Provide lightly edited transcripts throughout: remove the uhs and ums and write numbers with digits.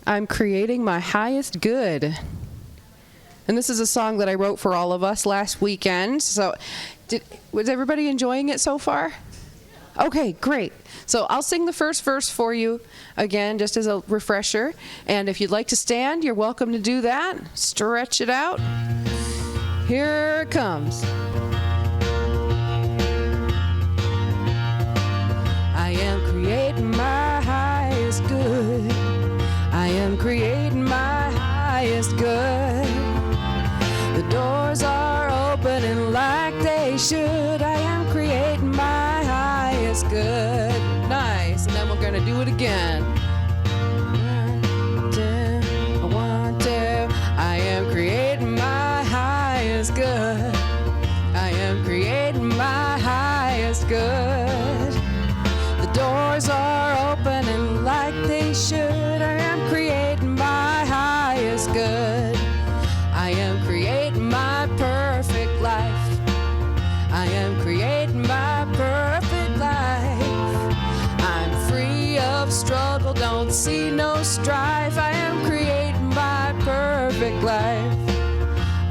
I'm creating my highest good. And this is a song that I wrote for all of us last weekend. So was everybody enjoying it so far? Okay, great. So I'll sing the first verse for you again, just as a refresher. And if you'd like to stand, you're welcome to do that. Stretch it out. Here it comes. I am creating my highest good. I am creating my highest good. The doors are opening like they should. I am creating my highest good. Nice. And then we're going to do it again. 1, 2, 1, 2. I am creating my highest good. I am creating my highest good. The doors are opening like they should. I am creating my highest good. I am creating my perfect life. I am creating my perfect life. I'm free of struggle, don't see no strife. I am creating my perfect life.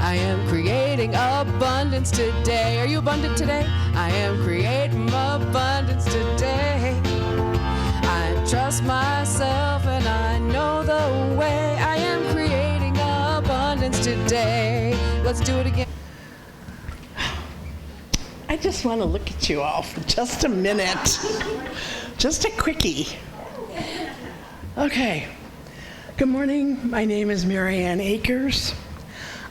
I am creating abundance today. Are you abundant today? I am creating abundance today. I trust myself and I know the way. I am creating abundance today. Let's do it again. I just want to look at you all for just a minute. Just a quickie. Okay. Good morning. My name is Mary Ann Akers.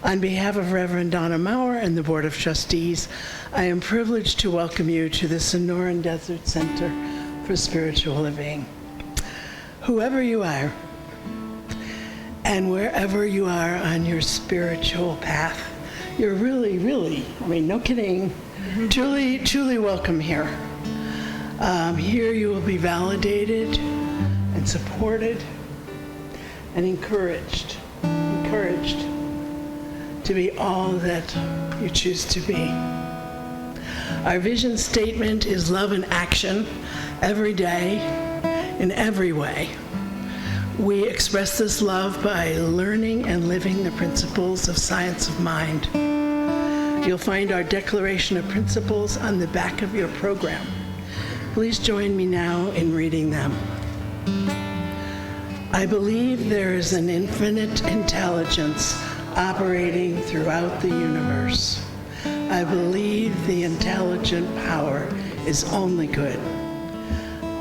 On behalf of Reverend Donna Maurer and the Board of Trustees, I am privileged to welcome you to the Sonoran Desert Center for Spiritual Living. Whoever you are, and wherever you are on your spiritual path, you're really, no kidding, truly welcome here. Here you will be validated and supported and encouraged to be all that you choose to be. Our vision statement is love in action every day, in every way. We express this love by learning and living the principles of science of mind. You'll find our declaration of principles on the back of your program. Please join me now in reading them. I believe there is an infinite intelligence operating throughout the universe. I believe the intelligent power is only good.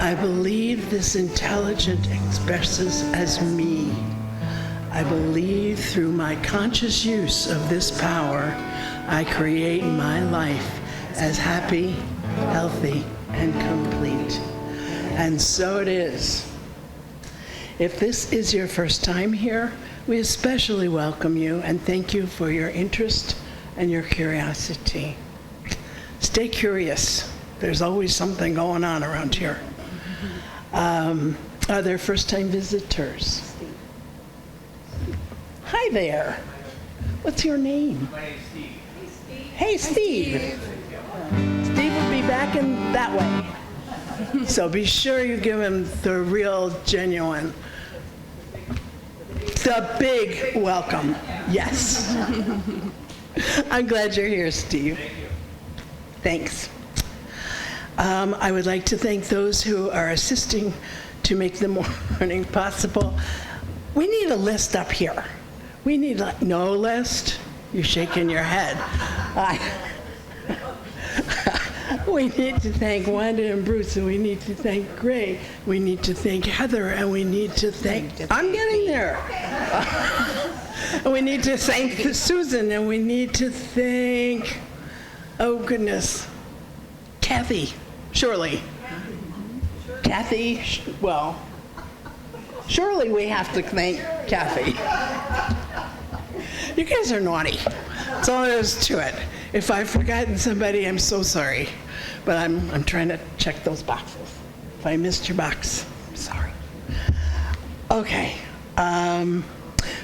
I believe this intelligence expresses as me. I believe through my conscious use of this power, I create my life as happy, healthy, and complete. And so it is. If this is your first time here, we especially welcome you and thank you for your interest and your curiosity. Stay curious. There's always something going on around here. Are there first-time visitors? Hi there. What's your name? My name's Steve. Hey, Steve. Steve will be back in that way. So be sure you give him the real, genuine, the big welcome. Yes. I'm glad you're here, Steve. Thank you. Thanks. I would like to thank those who are assisting to make the morning possible. We need a list up here. We need no list. You're shaking your head. We need to thank Wanda and Bruce, and we need to thank Gray. We need to thank Heather, and we need to thank, I'm getting there. And we need to thank Susan, and we need to thank, oh goodness, Kathy, Shirley. Kathy, well, surely we have to thank Kathy. You guys are naughty. That's all there is to it. If I've forgotten somebody, I'm so sorry. But I'm trying to check those boxes. If I missed your box, I'm sorry. Okay.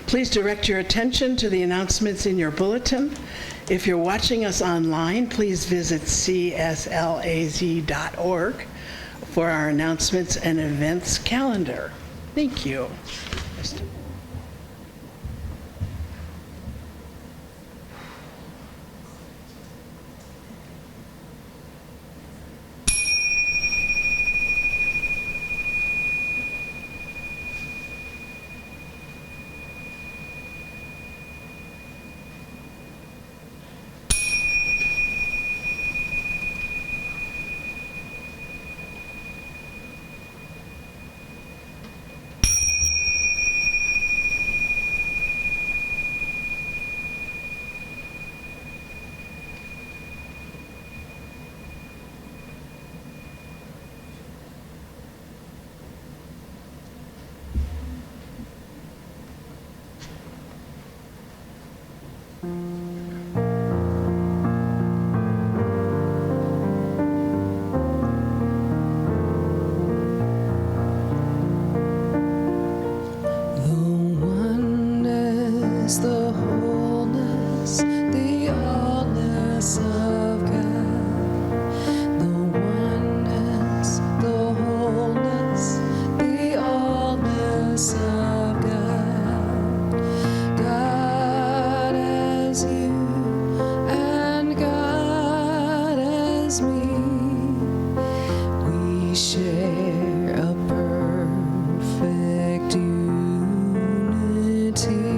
Please direct your attention to the announcements in your bulletin. If you're watching us online, please visit cslaz.org for our announcements and events calendar. Thank you. The wholeness, the allness of God. The oneness, the wholeness, the allness of God. God as you and God as me. We share a perfect unity.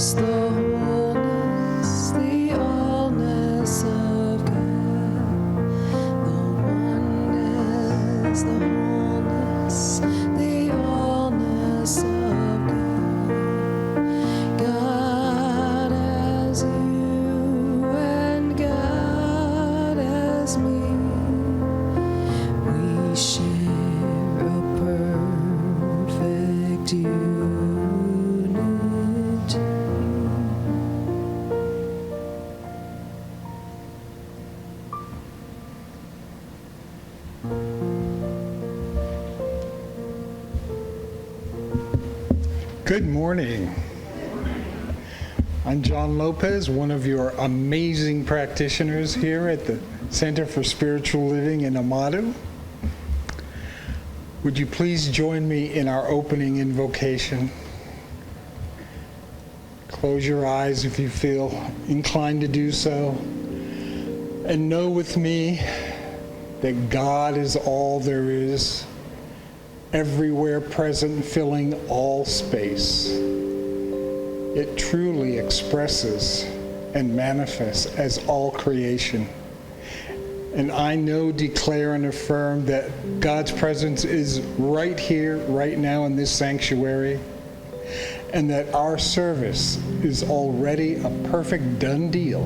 The wholeness, the allness of God. The oneness, the wholeness, the allness of God. God as you and God as me. We share a perfect unity. Good morning. I'm John Lopez, one of your amazing practitioners here at the Center for Spiritual Living in Amado. Would you please join me in our opening invocation? Close your eyes if you feel inclined to do so. And know with me that God is all there is, everywhere present, filling all space. It truly expresses and manifests as all creation. And I know, declare, and affirm that God's presence is right here, right now in this sanctuary, and that our service is already a perfect done deal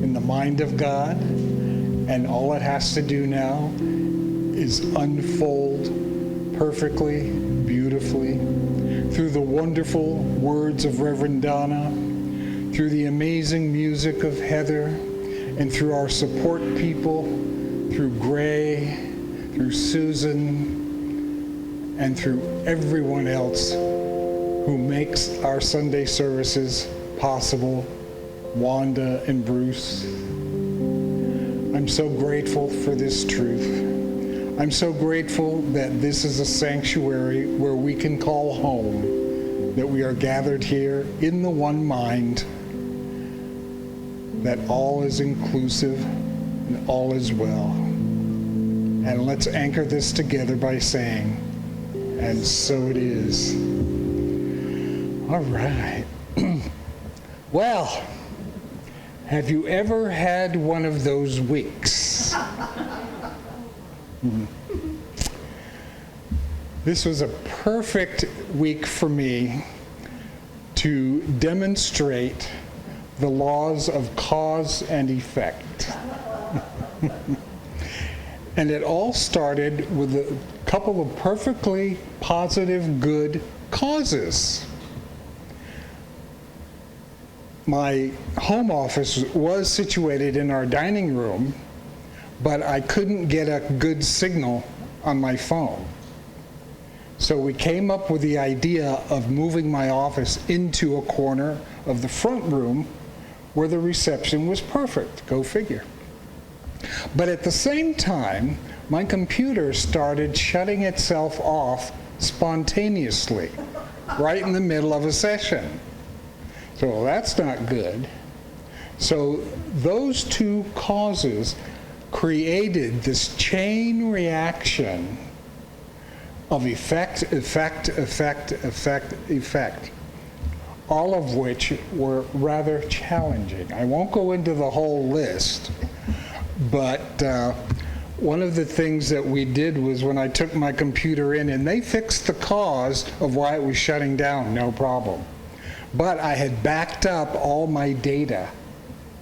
in the mind of God, and all it has to do now is unfold perfectly, beautifully, through the wonderful words of Reverend Donna, through the amazing music of Heather, and through our support people, through Gray, through Susan, and through everyone else who makes our Sunday services possible, Wanda and Bruce. I'm so grateful for this truth. I'm so grateful that this is a sanctuary where we can call home, that we are gathered here in the one mind, that all is inclusive and all is well. And let's anchor this together by saying, and so it is. All right. Well, have you ever had one of those weeks? This was a perfect week for me to demonstrate the laws of cause and effect. And it all started with a couple of perfectly positive, good causes. My home office was situated in our dining room, but I couldn't get a good signal on my phone. So we came up with the idea of moving my office into a corner of the front room where the reception was perfect. Go figure. But at the same time, my computer started shutting itself off spontaneously, right in the middle of a session. So well, that's not good. So those two causes created this chain reaction of effect, effect, effect, effect, effect, all of which were rather challenging. I won't go into the whole list, but one of the things that we did was when I took my computer in, and they fixed the cause of why it was shutting down, no problem. But I had backed up all my data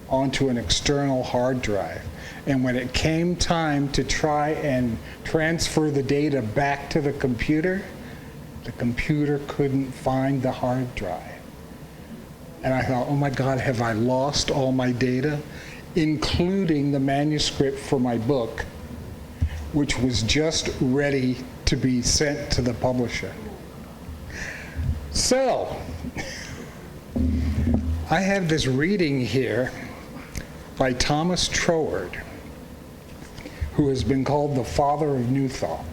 onto an external hard drive. And when it came time to try and transfer the data back to the computer couldn't find the hard drive. And I thought, oh my God, have I lost all my data? Including the manuscript for my book, which was just ready to be sent to the publisher. So, I have this reading here by Thomas Troward, who has been called the father of New Thought.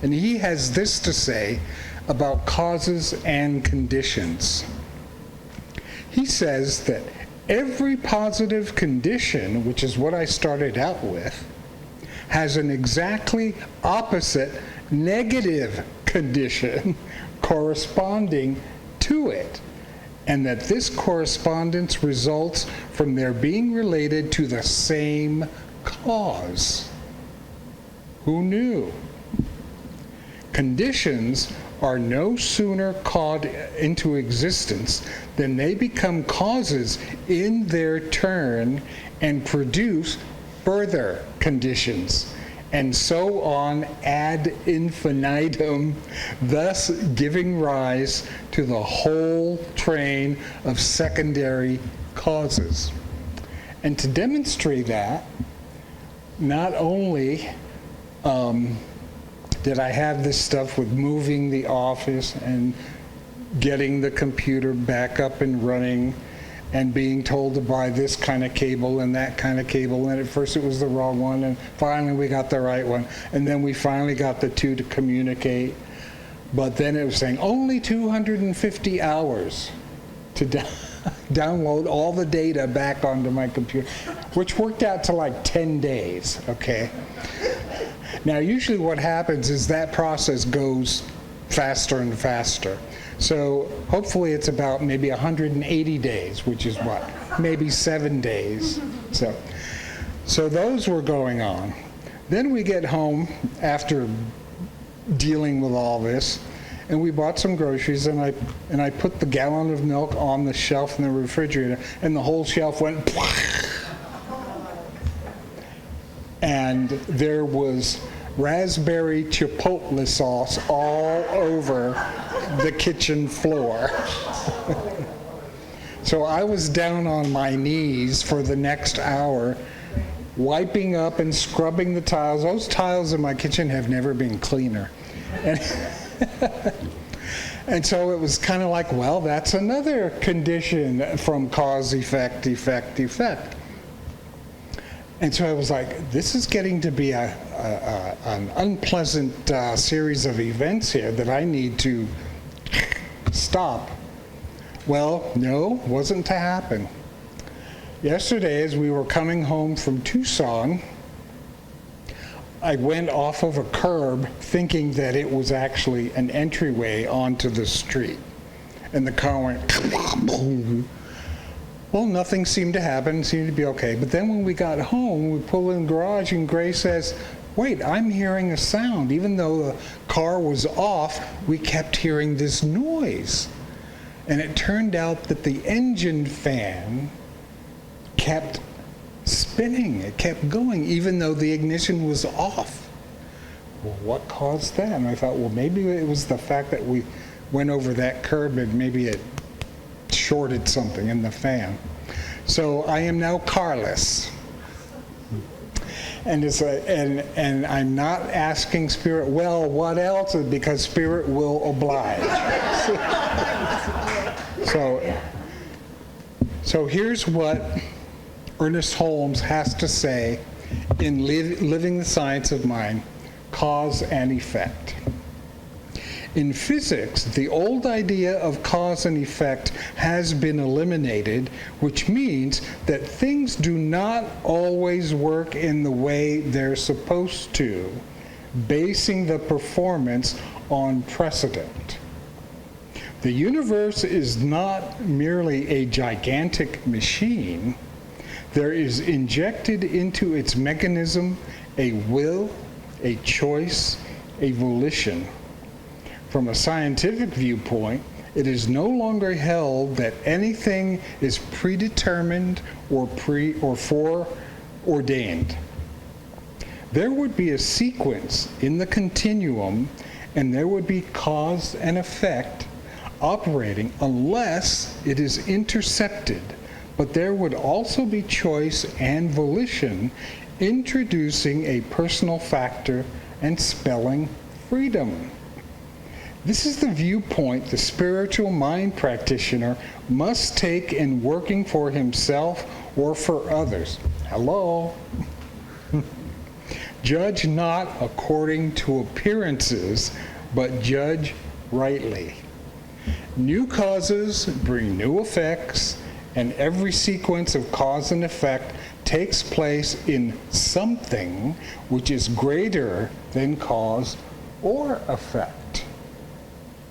And he has this to say about causes and conditions. He says that every positive condition, which is what I started out with, has an exactly opposite negative condition corresponding to it, and that this correspondence results from their being related to the same cause. Who knew? Conditions are no sooner called into existence than they become causes in their turn and produce further conditions, and so on ad infinitum, thus giving rise to the whole train of secondary causes. And to demonstrate that, not only did I have this stuff with moving the office and getting the computer back up and running and being told to buy this kind of cable and that kind of cable, and at first it was the wrong one, and finally we got the right one, and then we finally got the two to communicate, but then it was saying only 250 hours to download all the data back onto my computer, which worked out to like 10 days, okay? Now usually what happens is that process goes faster and faster. So hopefully it's about maybe 180 days, which is what? Maybe 7 days. So those were going on. Then we get home after dealing with all this, and we bought some groceries, and I put the gallon of milk on the shelf in the refrigerator, and the whole shelf went and there was raspberry chipotle sauce all over the kitchen floor. So I was down on my knees for the next hour, wiping up and scrubbing the tiles. Those tiles in my kitchen have never been cleaner. And so it was kind of like, well, that's another condition from cause, effect, effect, effect. And so I was like, this is getting to be an unpleasant series of events here that I need to stop. Well, no, wasn't to happen. Yesterday, as we were coming home from Tucson, I went off of a curb thinking that it was actually an entryway onto the street. And the car went, well, nothing seemed to happen, seemed to be okay. But then when we got home, we pulled in the garage and Grace says, wait, I'm hearing a sound. Even though the car was off, we kept hearing this noise. And it turned out that the engine fan kept spinning. It kept going, even though the ignition was off. Well, what caused that? And I thought, well, maybe it was the fact that we went over that curb and maybe it shorted something in the fan. So I am now carless. And and I'm not asking Spirit, well, what else? Because Spirit will oblige. So here's what Ernest Holmes has to say in Living the Science of Mind cause and effect. In physics, the old idea of cause and effect has been eliminated, which means that things do not always work in the way they're supposed to, basing the performance on precedent. The universe is not merely a gigantic machine. There is injected into its mechanism a will, a choice, a volition. From a scientific viewpoint, it is no longer held that anything is predetermined or foreordained. There would be a sequence in the continuum, and there would be cause and effect operating unless it is intercepted. But there would also be choice and volition, introducing a personal factor and spelling freedom. This is the viewpoint the spiritual mind practitioner must take in working for himself or for others. Hello? Judge not according to appearances, but judge rightly. New causes bring new effects, and every sequence of cause and effect takes place in something which is greater than cause or effect.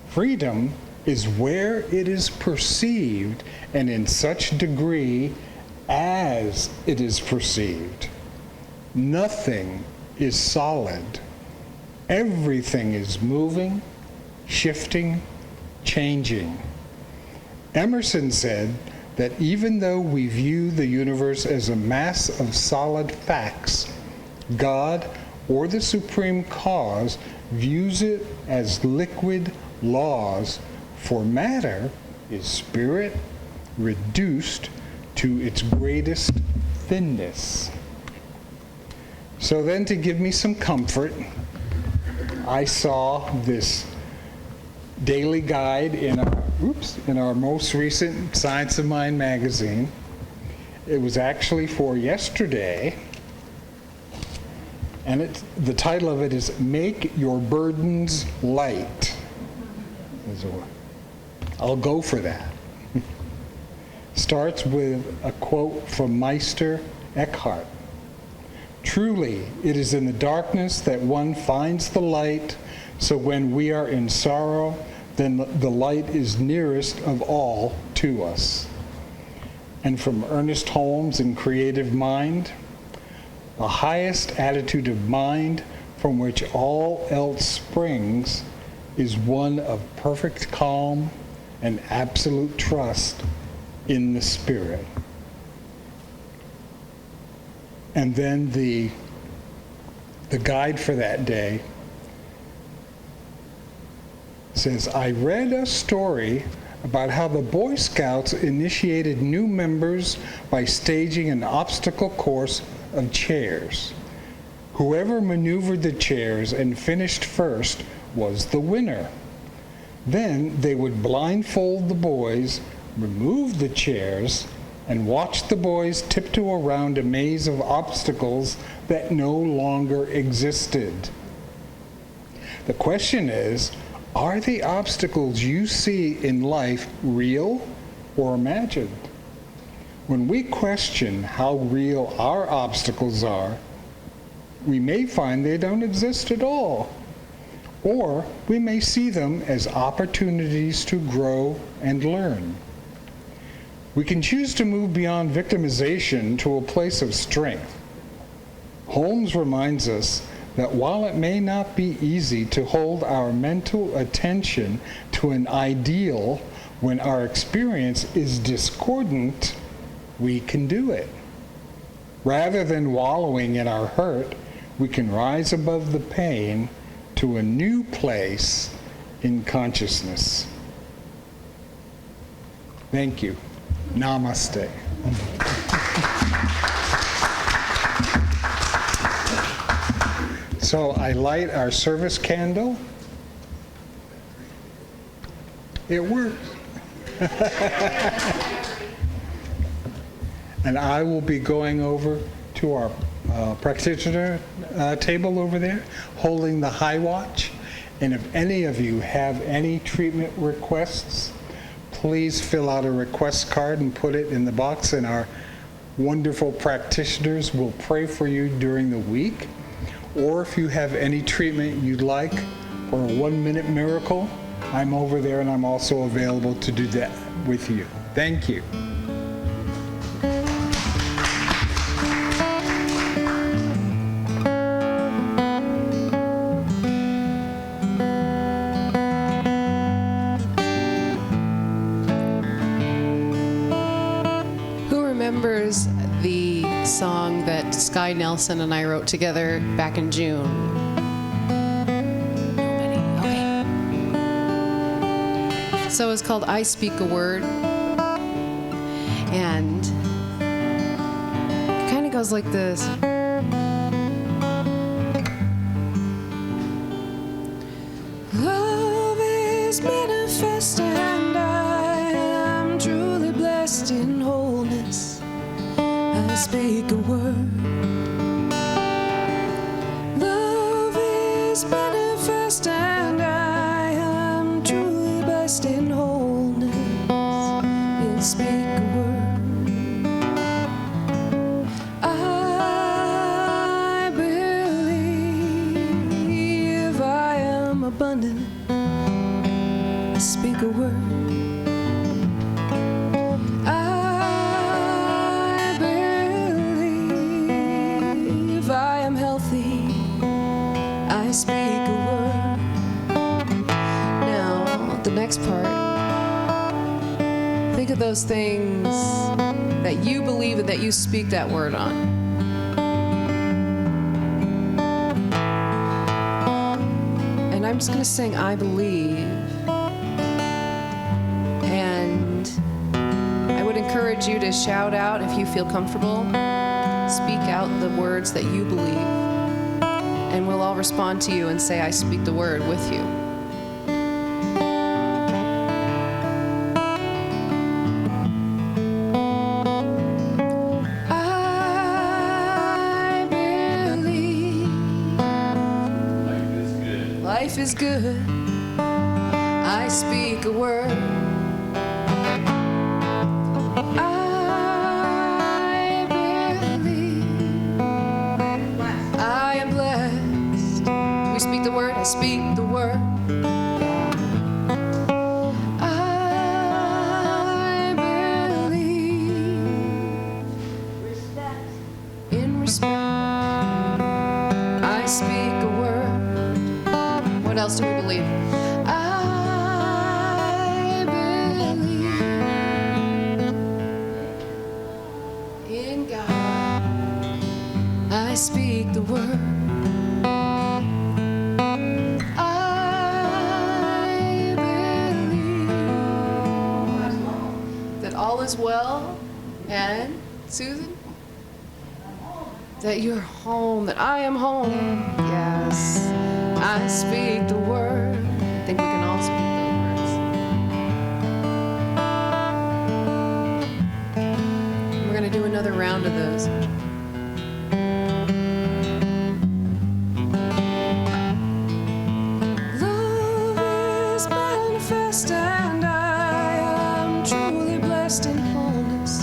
Freedom is where it is perceived, and in such degree as it is perceived. Nothing is solid. Everything is moving, shifting, changing. Emerson said that even though we view the universe as a mass of solid facts, God, or the supreme cause, views it as liquid laws, for matter is spirit reduced to its greatest thinness. So then, to give me some comfort, I saw this daily guide in our most recent Science of Mind magazine. It was actually for yesterday, and the title of it is "Make Your Burdens Light." I'll go for that. Starts with a quote from Meister Eckhart. Truly, it is in the darkness that one finds the light, so when we are in sorrow, then the light is nearest of all to us. And from Ernest Holmes in Creative Mind, the highest attitude of mind from which all else springs is one of perfect calm and absolute trust in the Spirit. And then the guide for that day says, I read a story about how the Boy Scouts initiated new members by staging an obstacle course of chairs. Whoever maneuvered the chairs and finished first was the winner. Then they would blindfold the boys, remove the chairs, and watch the boys tiptoe around a maze of obstacles that no longer existed. The question is, are the obstacles you see in life real or imagined? When we question how real our obstacles are, we may find they don't exist at all. Or we may see them as opportunities to grow and learn. We can choose to move beyond victimization to a place of strength. Holmes reminds us that while it may not be easy to hold our mental attention to an ideal when our experience is discordant, we can do it. Rather than wallowing in our hurt, we can rise above the pain to a new place in consciousness. Thank you. Namaste. So I light our service candle. It works. And I will be going over to our practitioner table over there, holding the high watch. And if any of you have any treatment requests, please fill out a request card and put it in the box, and our wonderful practitioners will pray for you during the week. Or if you have any treatment you'd like for a 1-minute miracle, I'm over there and I'm also available to do that with you. Thank you. The song that Sky Nelson and I wrote together back in June. Nobody? Okay. So it's called I Speak a Word. And it kind of goes like this. Love is manifest and I am truly blessed in wholeness. I speak a word. Love is manifest and I am truly blessed in wholeness. You speak a word. I believe I am abundant. I speak a word. I speak a word. Now, the next part. Think of those things that you believe and that you speak that word on. And I'm just going to sing I believe. And I would encourage you to shout out if you feel comfortable. Speak out the words that you believe. And we'll all respond to you and say, I speak the word with you. I believe life is good. I speak a word. I speak the word. I believe in respect. I speak a word. What else do we believe? I believe in God. I speak the word. All is well, and Susan, that you're home, that I am home. Yes, I speak the word. I think we can all speak the words. We're going to do another round of those. Love is manifest and I am truly blessed in wholeness.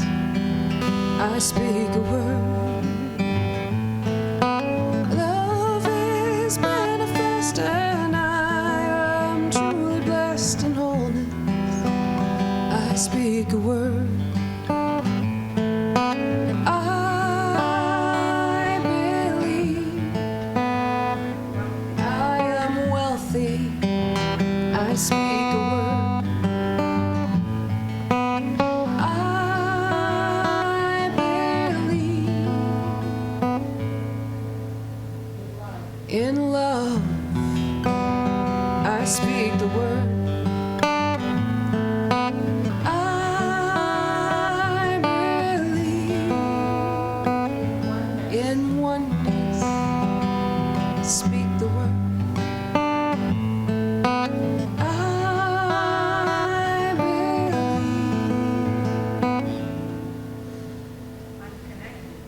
I speak a word. Love is manifest and I am truly blessed in wholeness. I speak a word. I believe I am wealthy. I speak a word. In love, I speak the word. I believe in oneness. Speak the word. I believe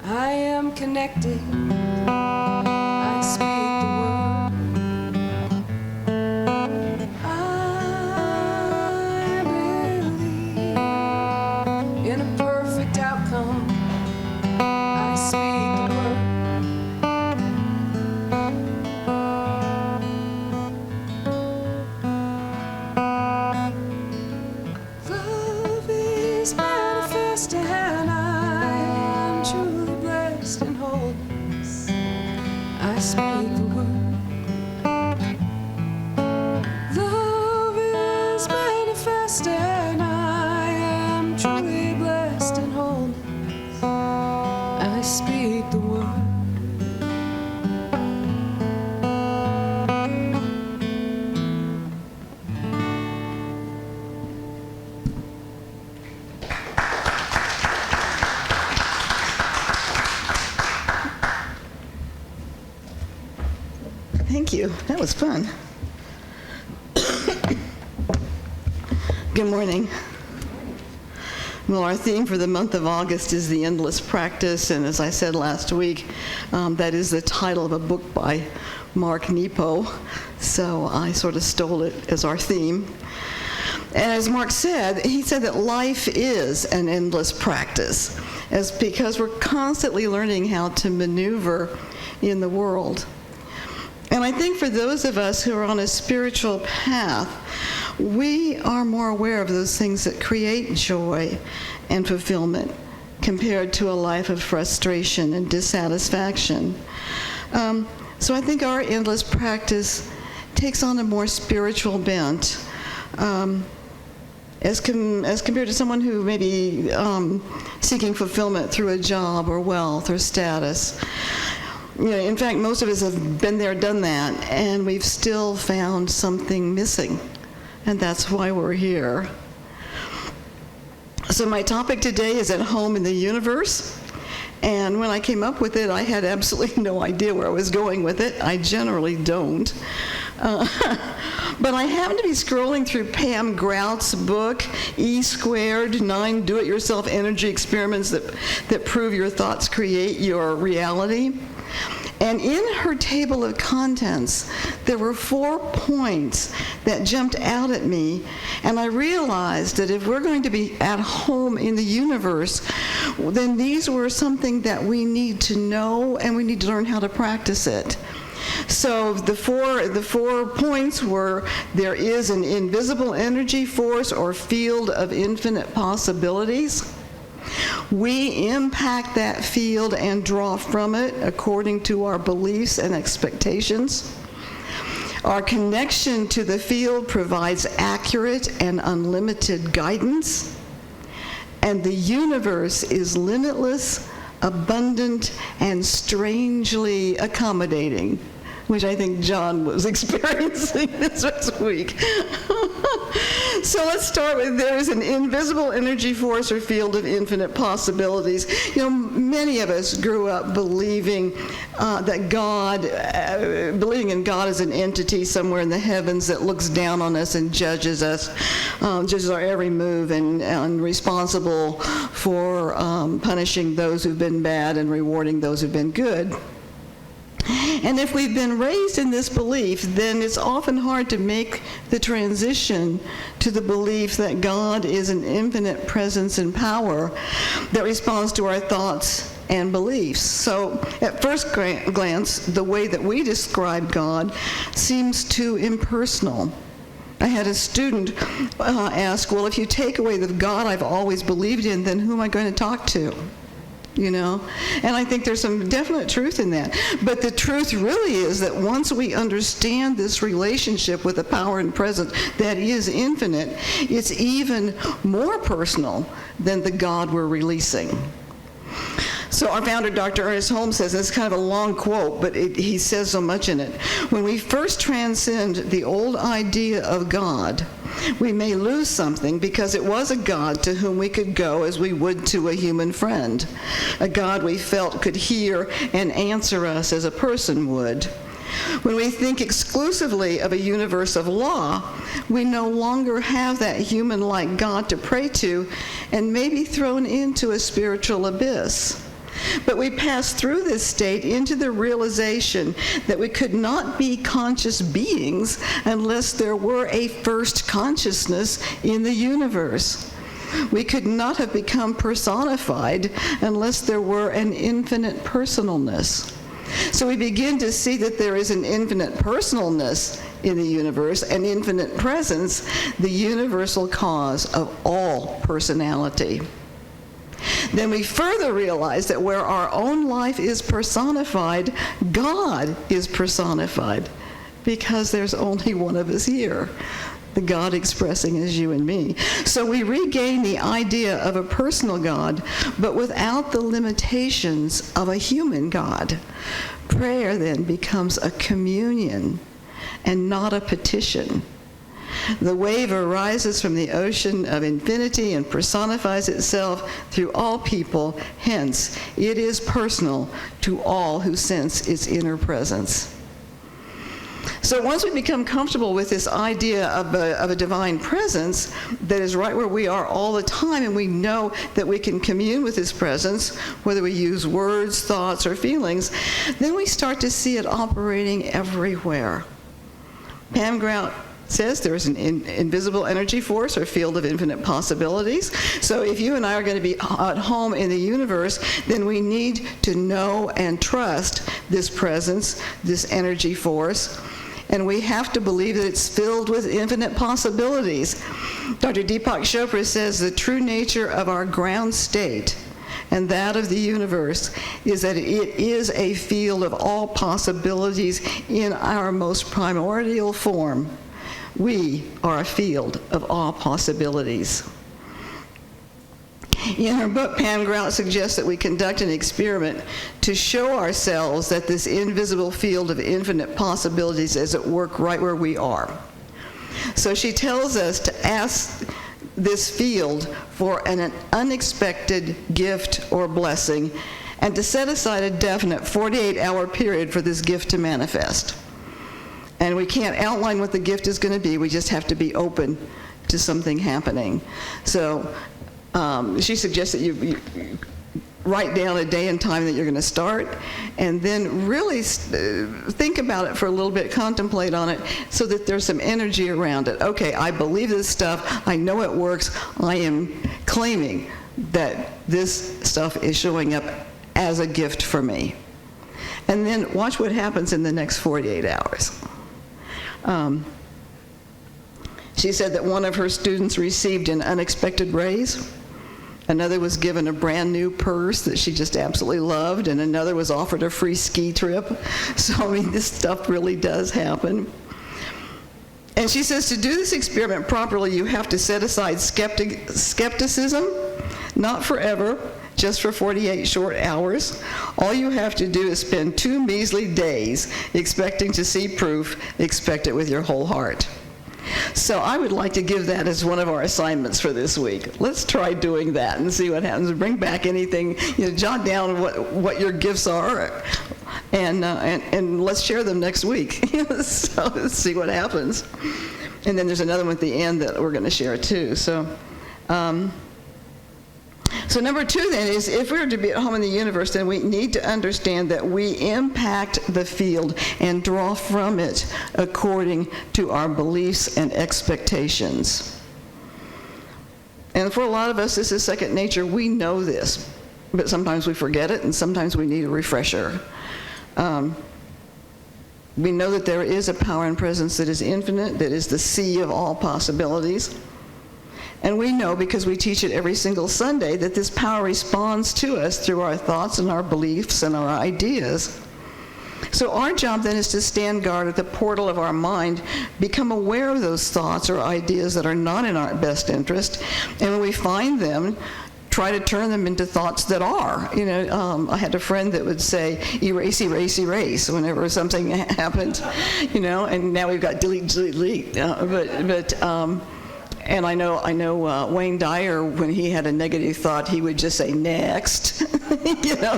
I am connected. you. That was fun. Good morning. Well, our theme for the month of August is the endless practice, and as I said last week, that is the title of a book by Mark Nepo, so I sort of stole it as our theme. And as Mark said, he said that life is an endless practice, because we're constantly learning how to maneuver in the world. And I think for those of us who are on a spiritual path, we are more aware of those things that create joy and fulfillment compared to a life of frustration and dissatisfaction. So I think our endless practice takes on a more spiritual bent as compared to someone who may be seeking fulfillment through a job or wealth or status. You know, in fact, most of us have been there, done that, and we've still found something missing, and that's why we're here. So my topic today is at home in the universe, and when I came up with it, I had absolutely no idea where I was going with it. I generally don't. But I happened to be scrolling through Pam Grout's book, E², 9 Do-It-Yourself Energy Experiments that prove your thoughts create your reality. And in her table of contents, there were 4 points that jumped out at me, and I realized that if we're going to be at home in the universe, then these were something that we need to know, and we need to learn how to practice it. So the four points were: there is an invisible energy force or field of infinite possibilities. We impact that field and draw from it according to our beliefs and expectations. Our connection to the field provides accurate and unlimited guidance. And the universe is limitless, abundant, and strangely accommodating, which I think John was experiencing this week. So let's start with: there is an invisible energy force or field of infinite possibilities. You know, many of us grew up believing that God, believing in God as an entity somewhere in the heavens that looks down on us and judges us, judges our every move, and responsible for punishing those who've been bad and rewarding those who've been good. And if we've been raised in this belief, then it's often hard to make the transition to the belief that God is an infinite presence and power that responds to our thoughts and beliefs. So at first glance, the way that we describe God seems too impersonal. I had a student ask, well, if you take away the God I've always believed in, then who am I going to talk to? You know, and I think there's some definite truth in that. But the truth really is that once we understand this relationship with the power and presence that is infinite, it's even more personal than the God we're releasing. So our founder, Dr. Ernest Holmes, says, it's kind of a long quote, but he says so much in it: when we first transcend the old idea of God, we may lose something because it was a God to whom we could go as we would to a human friend, a God we felt could hear and answer us as a person would. When we think exclusively of a universe of law, we no longer have that human-like God to pray to and may be thrown into a spiritual abyss. But we pass through this state into the realization that we could not be conscious beings unless there were a first consciousness in the universe. We could not have become personified unless there were an infinite personalness. So we begin to see that there is an infinite personalness in the universe, an infinite presence, the universal cause of all personality. Then we further realize that where our own life is personified, God is personified, because there's only one of us here, the God expressing as you and me. So we regain the idea of a personal God, but without the limitations of a human God. Prayer then becomes a communion and not a petition. The wave arises from the ocean of infinity and personifies itself through all people. Hence, it is personal to all who sense its inner presence. So once we become comfortable with this idea of a divine presence that is right where we are all the time, and we know that we can commune with this presence, whether we use words, thoughts, or feelings, then we start to see it operating everywhere. Pam Grout says there is an invisible energy force or field of infinite possibilities. So if you and I are going to be at home in the universe, then we need to know and trust this presence, this energy force, and we have to believe that it's filled with infinite possibilities. Dr. Deepak Chopra says the true nature of our ground state and that of the universe is that it is a field of all possibilities in our most primordial form. We are a field of all possibilities. In her book, Pam Grout suggests that we conduct an experiment to show ourselves that this invisible field of infinite possibilities is at work right where we are. So she tells us to ask this field for an unexpected gift or blessing, and to set aside a definite 48-hour period for this gift to manifest. And we can't outline what the gift is going to be. We just have to be open to something happening. So she suggests that you write down a day and time that you're going to start, and then really think about it for a little bit, contemplate on it, so that there's some energy around it. Okay, I believe this stuff. I know it works. I am claiming that this stuff is showing up as a gift for me. And then watch what happens in the next 48 hours. She said that one of her students received an unexpected raise. Another was given a brand new purse that she just absolutely loved, and another was offered a free ski trip. So, I mean, this stuff really does happen. And she says to do this experiment properly, you have to set aside skepticism, not forever, just for 48 short hours. All you have to do is spend 2 measly days expecting to see proof. Expect it with your whole heart. So I would like to give that as one of our assignments for this week. Let's try doing that and see what happens. Bring back anything, jot down what your gifts are, and let's share them next week. So let's see what happens. And then there's another one at the end that we're going to share too. So number 2 then is, if we are to be at home in the universe, then we need to understand that we impact the field and draw from it according to our beliefs and expectations. And for a lot of us, this is second nature. We know this, but sometimes we forget it, and sometimes we need a refresher. We know that there is a power and presence that is infinite, that is the sea of all possibilities. And we know, because we teach it every single Sunday, that this power responds to us through our thoughts and our beliefs and our ideas. So our job then is to stand guard at the portal of our mind, become aware of those thoughts or ideas that are not in our best interest, and when we find them, try to turn them into thoughts that are. I had a friend that would say, erase, erase, erase, whenever something happened, and now we've got delete, delete, delete. And I know Wayne Dyer, when he had a negative thought, he would just say, next.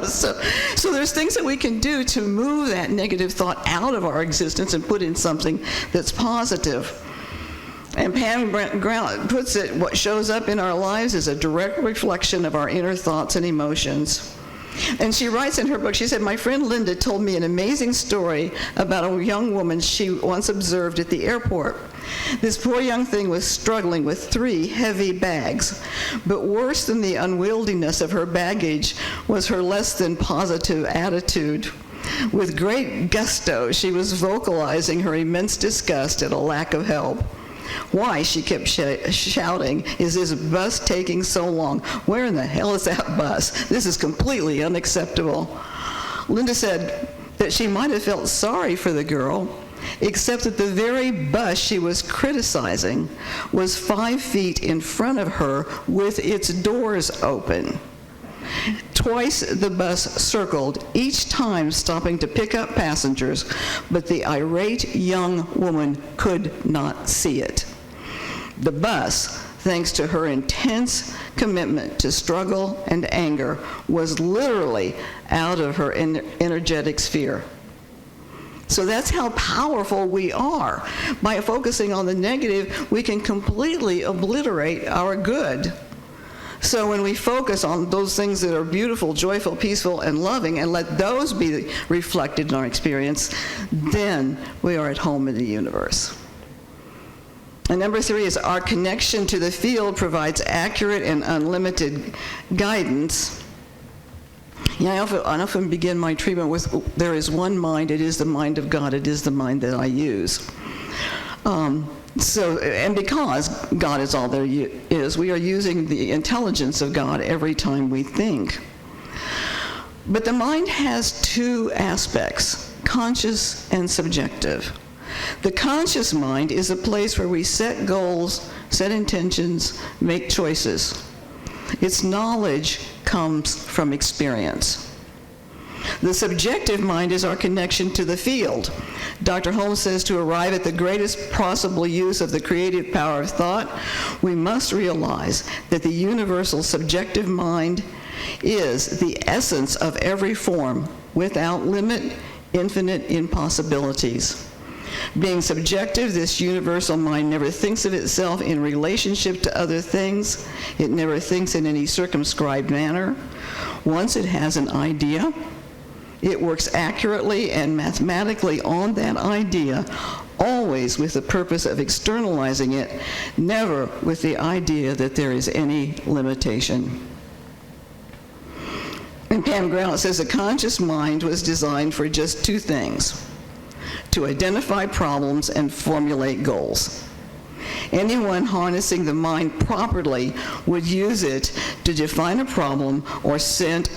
So there's things that we can do to move that negative thought out of our existence and put in something that's positive. And Pam Grout puts it, what shows up in our lives is a direct reflection of our inner thoughts and emotions. And she writes in her book, she said, my friend Linda told me an amazing story about a young woman she once observed at the airport. This poor young thing was struggling with 3 heavy bags, but worse than the unwieldiness of her baggage was her less than positive attitude. With great gusto, she was vocalizing her immense disgust at a lack of help. Why, she kept shouting, is this bus taking so long? Where in the hell is that bus? This is completely unacceptable. Linda said that she might have felt sorry for the girl, except that the very bus she was criticizing was 5 feet in front of her with its doors open. Twice the bus circled, each time stopping to pick up passengers, but the irate young woman could not see it. The bus, thanks to her intense commitment to struggle and anger, was literally out of her energetic sphere. So that's how powerful we are. By focusing on the negative, we can completely obliterate our good. So when we focus on those things that are beautiful, joyful, peaceful, and loving, and let those be reflected in our experience, then we are at home in the universe. And number 3 is our connection to the field provides accurate and unlimited guidance. Yeah, I often begin my treatment with, there is one mind, it is the mind of God, it is the mind that I use. And because God is all there is, we are using the intelligence of God every time we think. But the mind has 2 aspects, conscious and subjective. The conscious mind is a place where we set goals, set intentions, make choices. Its knowledge comes from experience. The subjective mind is our connection to the field. Dr. Holmes says to arrive at the greatest possible use of the creative power of thought, we must realize that the universal subjective mind is the essence of every form, without limit, infinite impossibilities. Being subjective, this universal mind never thinks of itself in relationship to other things. It never thinks in any circumscribed manner. Once it has an idea, it works accurately and mathematically on that idea, always with the purpose of externalizing it, never with the idea that there is any limitation. And Pam Grout says the conscious mind was designed for just 2 things: to identify problems and formulate goals. Anyone harnessing the mind properly would use it to define a problem or set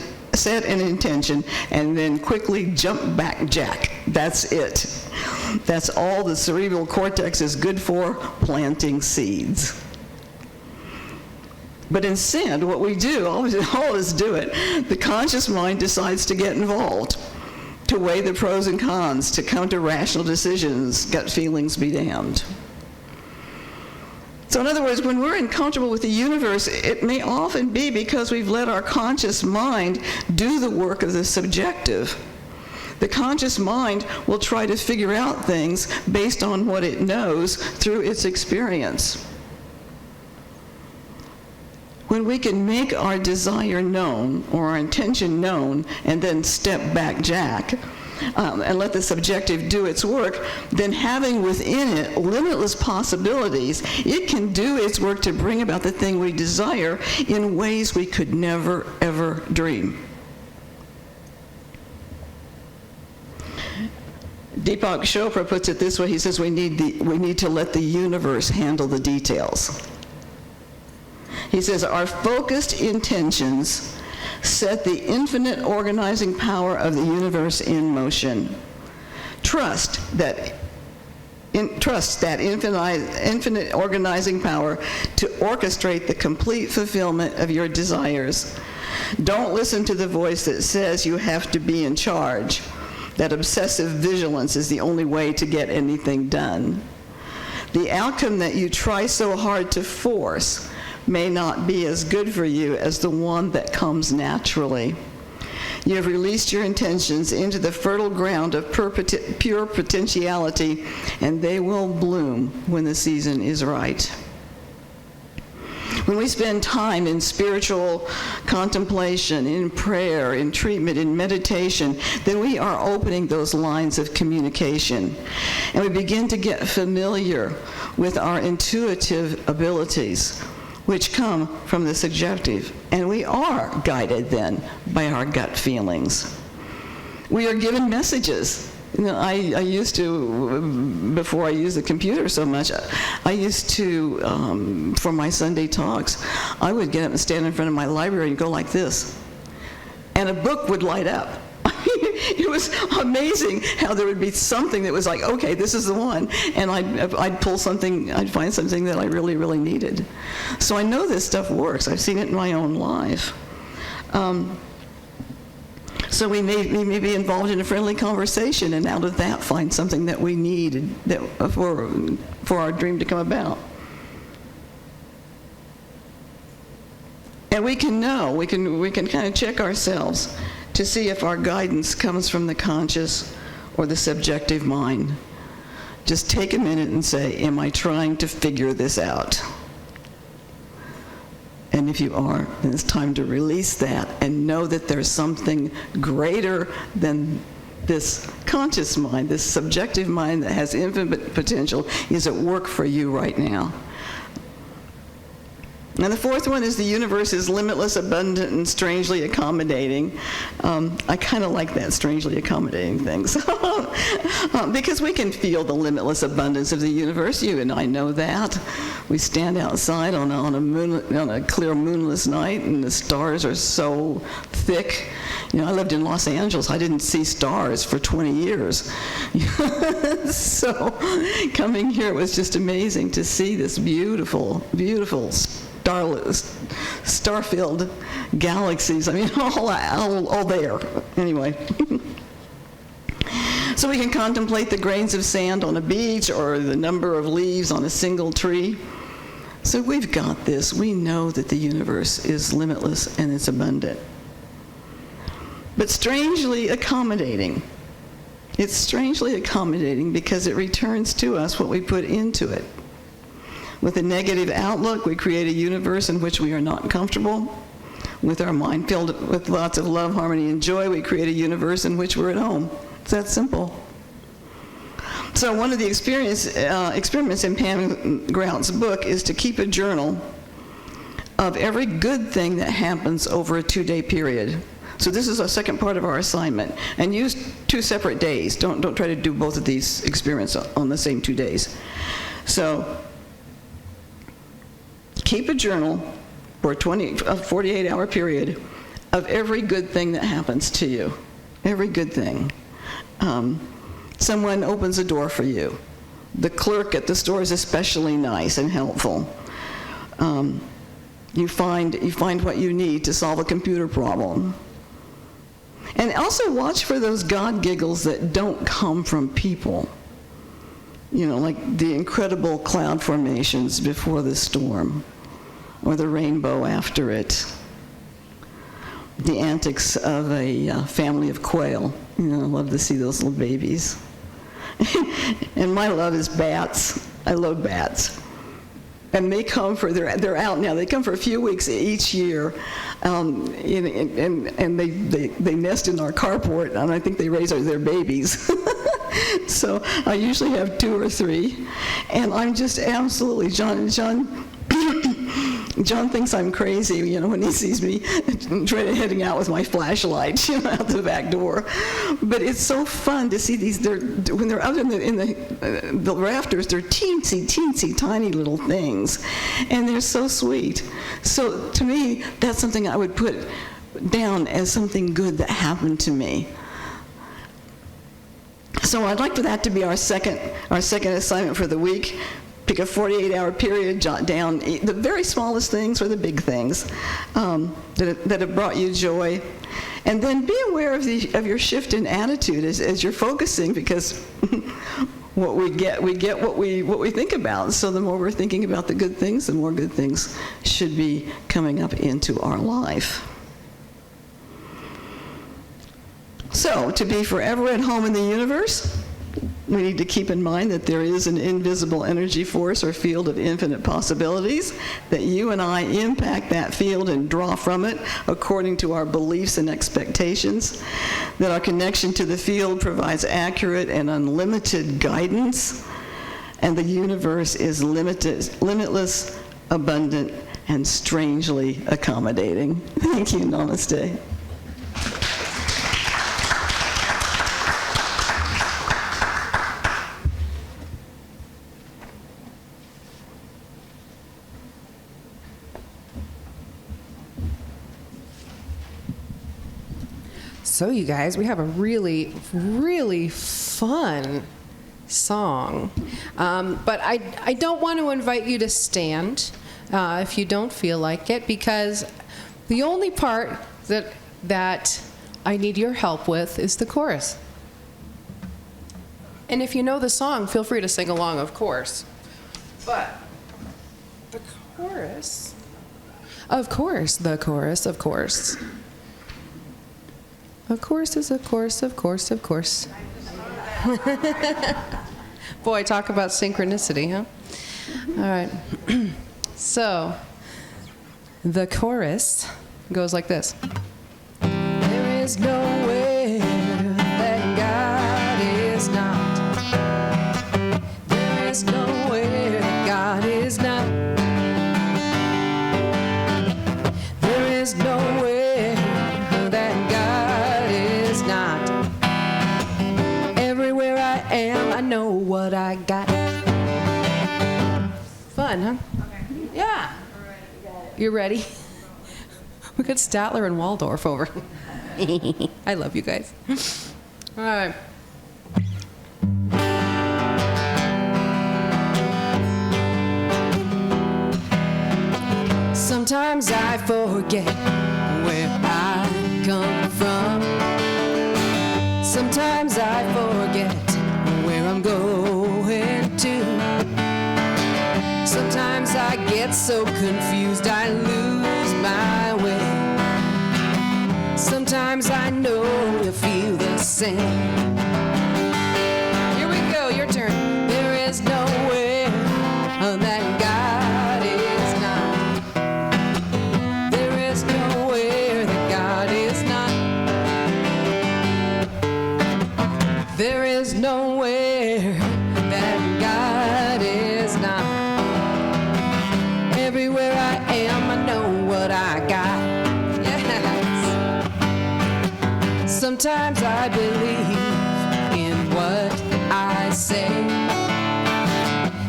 an intention and then quickly jump back jack. That's it. That's all the cerebral cortex is good for, planting seeds. But instead, what we do, all of us do it, the conscious mind decides to get involved, to weigh the pros and cons, to come to rational decisions, gut feelings be damned. So in other words, when we're uncomfortable with the universe, it may often be because we've let our conscious mind do the work of the subjective. The conscious mind will try to figure out things based on what it knows through its experience. When we can make our desire known or our intention known and then step back jack, and let the subjective do its work, then having within it limitless possibilities, it can do its work to bring about the thing we desire in ways we could never, ever dream. Deepak Chopra puts it this way. He says we need to let the universe handle the details. He says our focused intentions set the infinite organizing power of the universe in motion. Trust that infinite organizing power to orchestrate the complete fulfillment of your desires. Don't listen to the voice that says you have to be in charge, that obsessive vigilance is the only way to get anything done. The outcome that you try so hard to force may not be as good for you as the one that comes naturally. You have released your intentions into the fertile ground of pure potentiality, and they will bloom when the season is right. When we spend time in spiritual contemplation, in prayer, in treatment, in meditation, then we are opening those lines of communication. And we begin to get familiar with our intuitive abilities, which come from the subjective. And we are guided then by our gut feelings. We are given messages. You know, I used to, before I used the computer so much, I used to, for my Sunday talks, I would get up and stand in front of my library and go like this. And a book would light up. It was amazing how there would be something that was like, okay, this is the one. And I'd pull something, I'd find something that I really, really needed. So I know this stuff works. I've seen it in my own life. So we may be involved in a friendly conversation, and out of that find something that we need for our dream to come about. And we can know, we can kind of check ourselves to see if our guidance comes from the conscious or the subjective mind. Just take a minute and say, am I trying to figure this out? And if you are, then it's time to release that and know that there's something greater than this conscious mind, this subjective mind that has infinite potential is at work for you right now. And the fourth one is the universe is limitless, abundant, and strangely accommodating. I kind of like that, strangely accommodating things. Because we can feel the limitless abundance of the universe. You and I know that. We stand outside on a clear moonless night, and the stars are so thick. You know, I lived in Los Angeles. I didn't see stars for 20 years. So coming here, it was just amazing to see this beautiful, beautiful star-filled galaxies. I mean, all there. Anyway. So we can contemplate the grains of sand on a beach or the number of leaves on a single tree. So we've got this. We know that the universe is limitless and it's abundant. But strangely accommodating. It's strangely accommodating because it returns to us what we put into it. With a negative outlook, we create a universe in which we are not comfortable. With our mind filled with lots of love, harmony, and joy, we create a universe in which we're at home. It's that simple. So one of the experiments in Pam Grout's book is to keep a journal of every good thing that happens over a 2-day period. So this is a second part of our assignment. And use 2 separate days. Don't try to do both of these experiments on the same 2 days. So keep a journal for a 48-hour period of every good thing that happens to you. Every good thing. Someone opens a door for you. The clerk at the store is especially nice and helpful. You find what you need to solve a computer problem. And also watch for those God giggles that don't come from people. You know, like the incredible cloud formations before the storm, or the rainbow after it. The antics of a family of quail. You know, I love to see those little babies. And my love is bats. I love bats. And they come they're out now. They come for a few weeks each year, and they nest in our carport, and I think they raise their babies. So I usually have 2 or 3, and I'm just absolutely, John thinks I'm crazy, you know, when he sees me heading out with my flashlight, you know, out the back door. But it's so fun to see these. When they're out in the rafters, they're teensy, tiny little things, and they're so sweet. So to me, that's something I would put down as something good that happened to me. So I'd like for that to be our second assignment for the week. Pick a 48-hour period, jot down the very smallest things or the big things that have brought you joy. And then be aware of your shift in attitude as you're focusing, because what we get what we think about. So the more we're thinking about the good things, the more good things should be coming up into our life. So, to be forever at home in the universe, we need to keep in mind that there is an invisible energy force or field of infinite possibilities, that you and I impact that field and draw from it according to our beliefs and expectations, that our connection to the field provides accurate and unlimited guidance, and the universe is limitless, abundant, and strangely accommodating. Thank you. Namaste. So you guys, we have a really, really fun song. But I don't want to invite you to stand if you don't feel like it, because the only part that I need your help with is the chorus. And if you know the song, feel free to sing along, of course. But the chorus, of course, the chorus, of course. Of course is of course, of course, of course. Boy, talk about synchronicity, huh? All right. So, the chorus goes like this. There is nowhere that God is not. There is nowhere that God is not. There is nowhere that God is not. Everywhere I am, I know what I got. Fun, huh? Yeah. You're ready? We got Statler and Waldorf over. I love you guys. All right. Sometimes I forget where I come from. Sometimes I forget where I'm going to. Sometimes I get so confused I lose my way. Sometimes I know you feel the same. Here we go, your turn. There is nowhere that God is not. There is nowhere that God is not. There is nowhere that God is not. Everywhere I am, I know what I got. Sometimes I believe in what I say.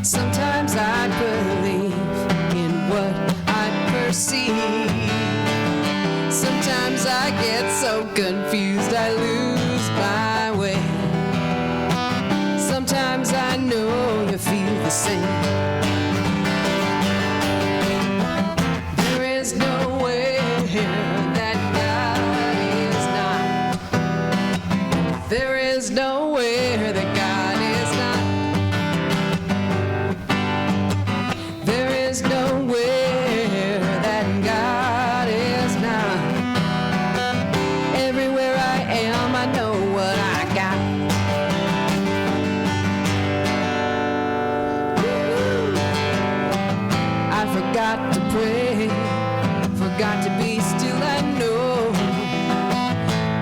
Sometimes I believe in what I perceive. Sometimes I get so confused I lose my way. Sometimes I know you feel the same. There is nowhere that there is nowhere that God is not. There is nowhere that God is not. Everywhere I am, I know what I got. Woo! I forgot to pray, forgot to be still, I know.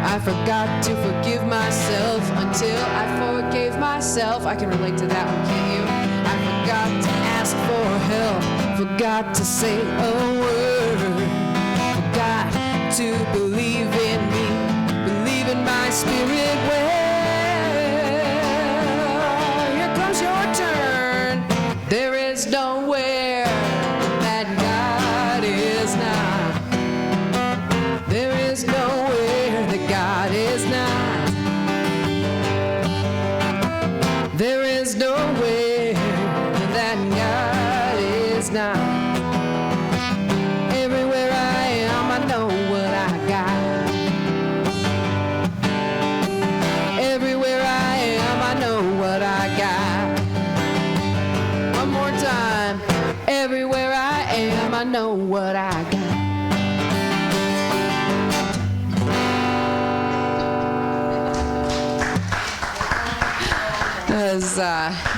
I forgot to forgive myself until I forgave myself. I can relate to that one, can't you? I forgot to ask for help, forgot to say a word, forgot to believe in me, believe in my spirit. Well, here comes your turn. There is nowhere that God is not. There is nowhere that God is not. There is nowhere that God is not. Everywhere I am, I know what I got. Everywhere I am, I know what I got. One more time. Everywhere I am, I know what I got.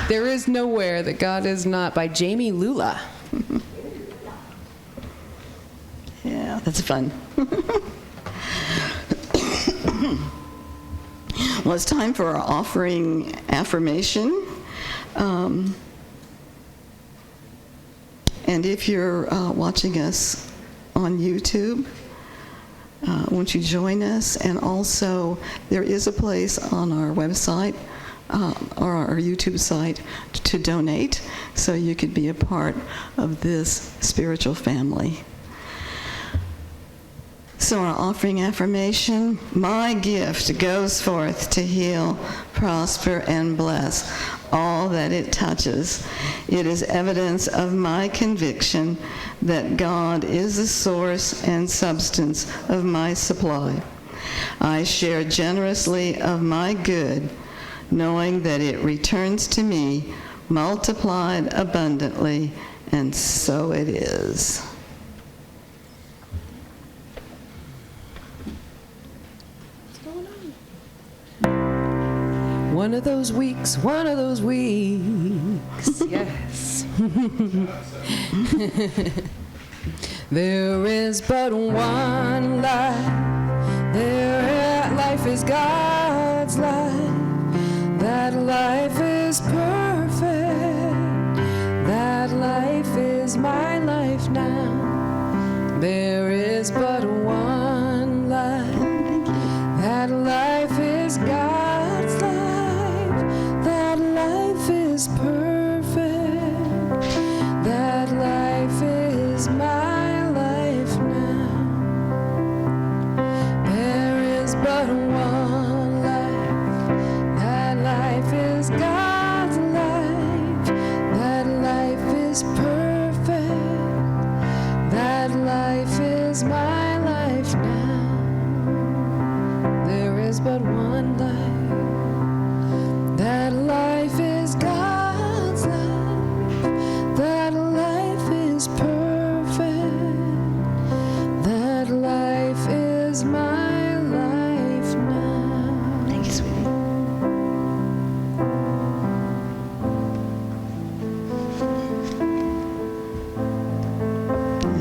There is nowhere that God is not by Jamie Lula. Yeah, that's fun. Well, it's time for our offering affirmation. And if you're watching us on YouTube, won't you join us? And also, there is a place on our website or our YouTube site to donate, so you could be a part of this spiritual family. So our offering affirmation: my gift goes forth to heal, prosper, and bless all that it touches. It is evidence of my conviction that God is the source and substance of my supply. I share generously of my good, knowing that it returns to me multiplied abundantly, and so it is. One of those weeks, yes. There is but one life. Life is God's life. That life is perfect. That life is my life now. There is but one life. That life is God's life. That life is perfect. That life is my life now. There is but one life. That life is God's life. That life is perfect. That life is my life now. There is but one life. That life is God's life. That life is perfect. That life is my life now. Thank you, sweetie.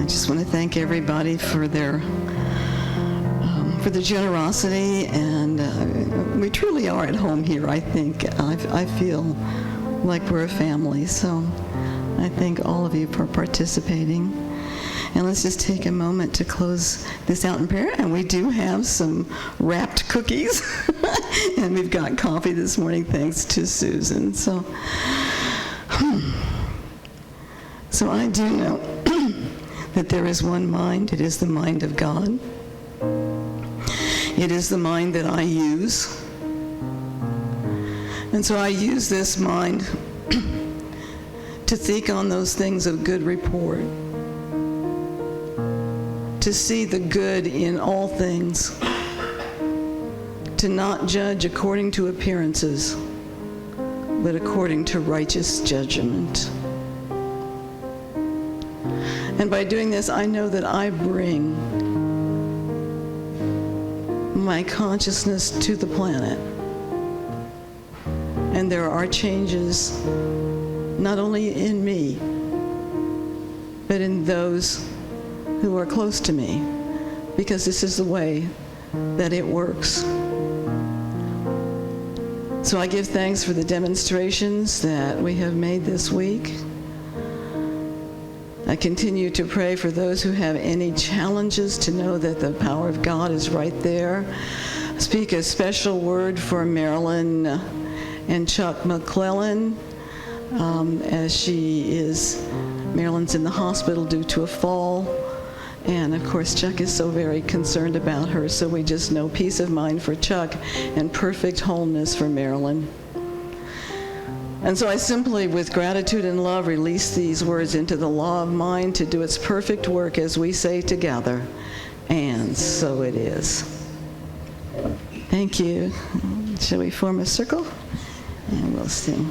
I just want to thank everybody for their generosity, and we truly are at home here. I think I feel like we're a family, so I thank all of you for participating. And let's just take a moment to close this out in prayer. And we do have some wrapped cookies, and we've got coffee this morning, thanks to Susan. So I do know that there is one mind. It is the mind of God. It is the mind that I use. And so I use this mind to think on those things of good report, to see the good in all things, to not judge according to appearances, but according to righteous judgment. And by doing this, I know that I bring my consciousness to the planet. And there are changes not only in me, but in those who are close to me, because this is the way that it works. So I give thanks for the demonstrations that we have made this week. I continue to pray for those who have any challenges to know that the power of God is right there. Speak a special word for Marilyn and Chuck McClellan, as Marilyn's in the hospital due to a fall. And of course, Chuck is so very concerned about her, so we just know peace of mind for Chuck and perfect wholeness for Marilyn. And so I simply, with gratitude and love, release these words into the law of mind to do its perfect work as we say together, and so it is. Thank you. Shall we form a circle? And we'll sing.